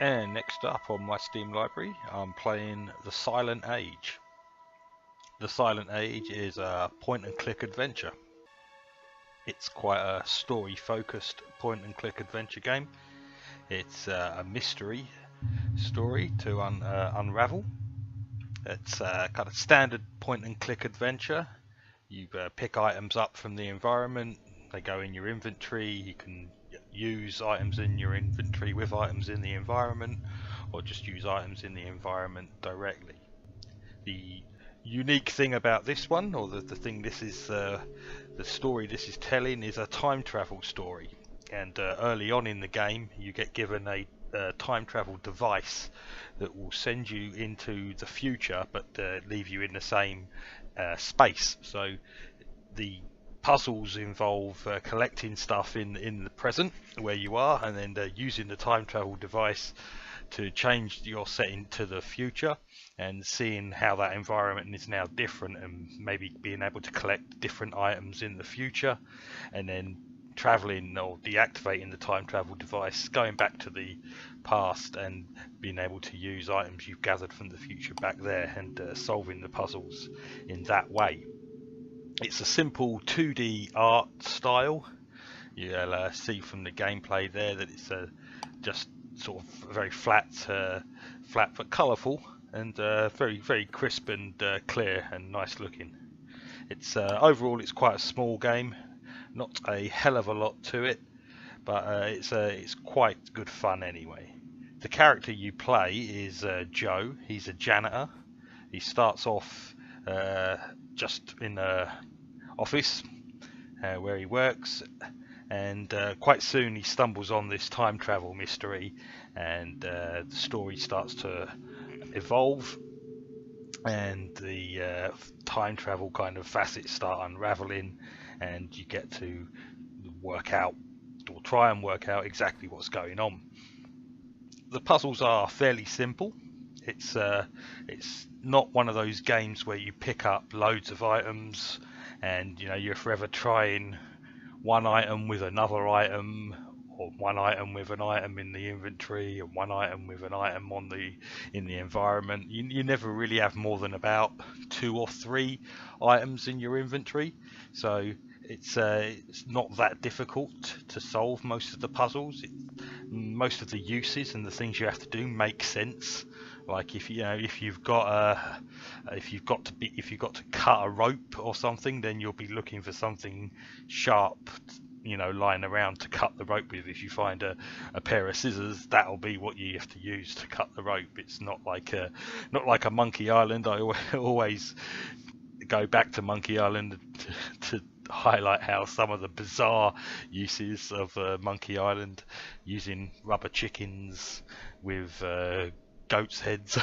And next up on my Steam library, I'm playing The Silent Age. The Silent Age is a point and click adventure. It's quite a story focused point and click adventure game. It's a mystery story to unravel. It's a kind of standard point and click adventure. You pick items up from the environment, they go in your inventory. You can use items in your inventory with items in the environment, or just use items in the environment directly. The unique thing about this one, or the thing this is, the story this is telling, is a time travel story. And early on in the game, you get given a time travel device that will send you into the future, but leave you in the same space. So the puzzles involve collecting stuff in the present where you are, and then using the time travel device to change your setting to the future, and seeing how that environment is now different, and maybe being able to collect different items in the future, and then traveling or deactivating the time travel device, going back to the past and being able to use items you've gathered from the future back there, and solving the puzzles in that way. It's a simple 2D art style. You'll see from the gameplay there that it's just sort of very flat but colourful, and very crisp and clear and nice looking. It's overall it's quite a small game, not a hell of a lot to it, but it's quite good fun anyway. The character you play is Joe. He's a janitor. He starts off just in a office where he works, and quite soon he stumbles on this time travel mystery, and the story starts to evolve, and the time travel kind of facets start unraveling, and you get to work out, or try and work out, exactly what's going on. The puzzles are fairly simple. It's not one of those games where you pick up loads of items and you're forever trying one item with another item, or one item with an item in the inventory, and one item with an item in the environment. You never really have more than about 2 or 3 items in your inventory, so it's not that difficult to solve most of the puzzles. Most of the uses and the things you have to do make sense. Like if you've got to cut a rope or something, then you'll be looking for something sharp, lying around to cut the rope with. If you find a pair of scissors, that'll be what you have to use to cut the rope. It's not like a Monkey Island. I always go back to Monkey Island to highlight how some of the bizarre uses of Monkey Island, using rubber chickens with goats' heads,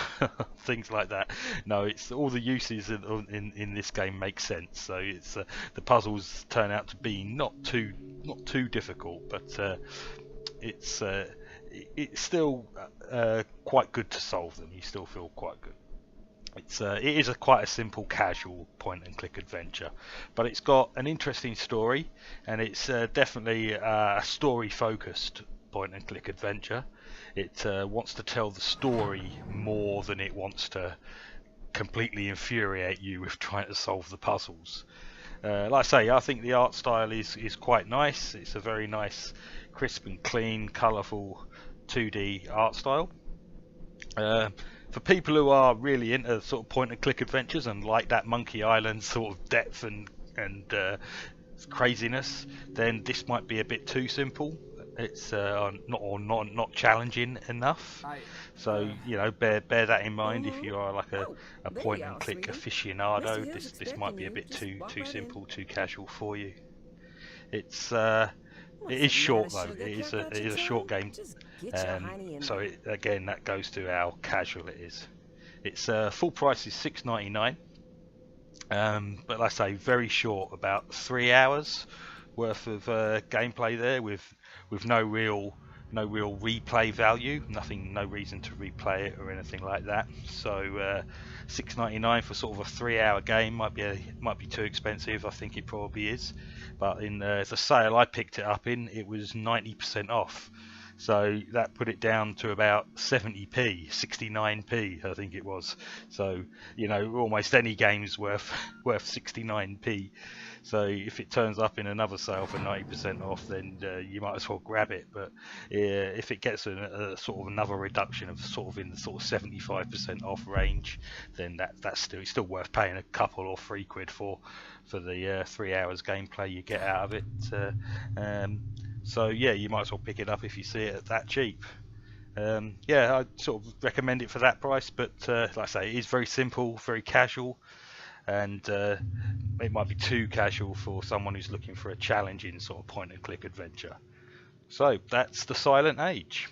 things like that. No, it's all the uses in this game make sense. So it's the puzzles turn out to be not too difficult, but it's still quite good to solve them. You still feel quite good. It is quite a simple, casual point and click adventure, but it's got an interesting story, and it's definitely a story focused point and click adventure. It wants to tell the story more than it wants to completely infuriate you with trying to solve the puzzles. Like I say, I think the art style is quite nice. It's a very nice, crisp and clean, colourful 2D art style. For people who are really into sort of point and click adventures and like that Monkey Island sort of depth and craziness, then this might be a bit too simple. It's not challenging enough. So bear that in mind. If you are like a point and click aficionado, this might be a bit too simple, too casual for you. It is short though. It is a short game, so again that goes to how casual it is. Its full price is $6.99, but like I say, very short, about 3 hours worth of gameplay there, with no real replay value. No reason to replay it or anything like that. So $6.99 for sort of a 3-hour game might be too expensive. I think it probably is, but in the sale I picked it up in, it was 90% off. So that put it down to about 70p, 69p, I think it was. So, you know, almost any game's worth 69p. So if it turns up in another sale for 90% off, then you might as well grab it. But if it gets a sort of another reduction of sort of in the sort of 75% off range, then that's still worth paying a couple or £3 for the 3 hours gameplay you get out of it. So yeah, you might as well pick it up if you see it at that cheap. Yeah, I'd sort of recommend it for that price, but like I say, it is very simple, very casual, and it might be too casual for someone who's looking for a challenging sort of point and click adventure. So that's the Silent Age.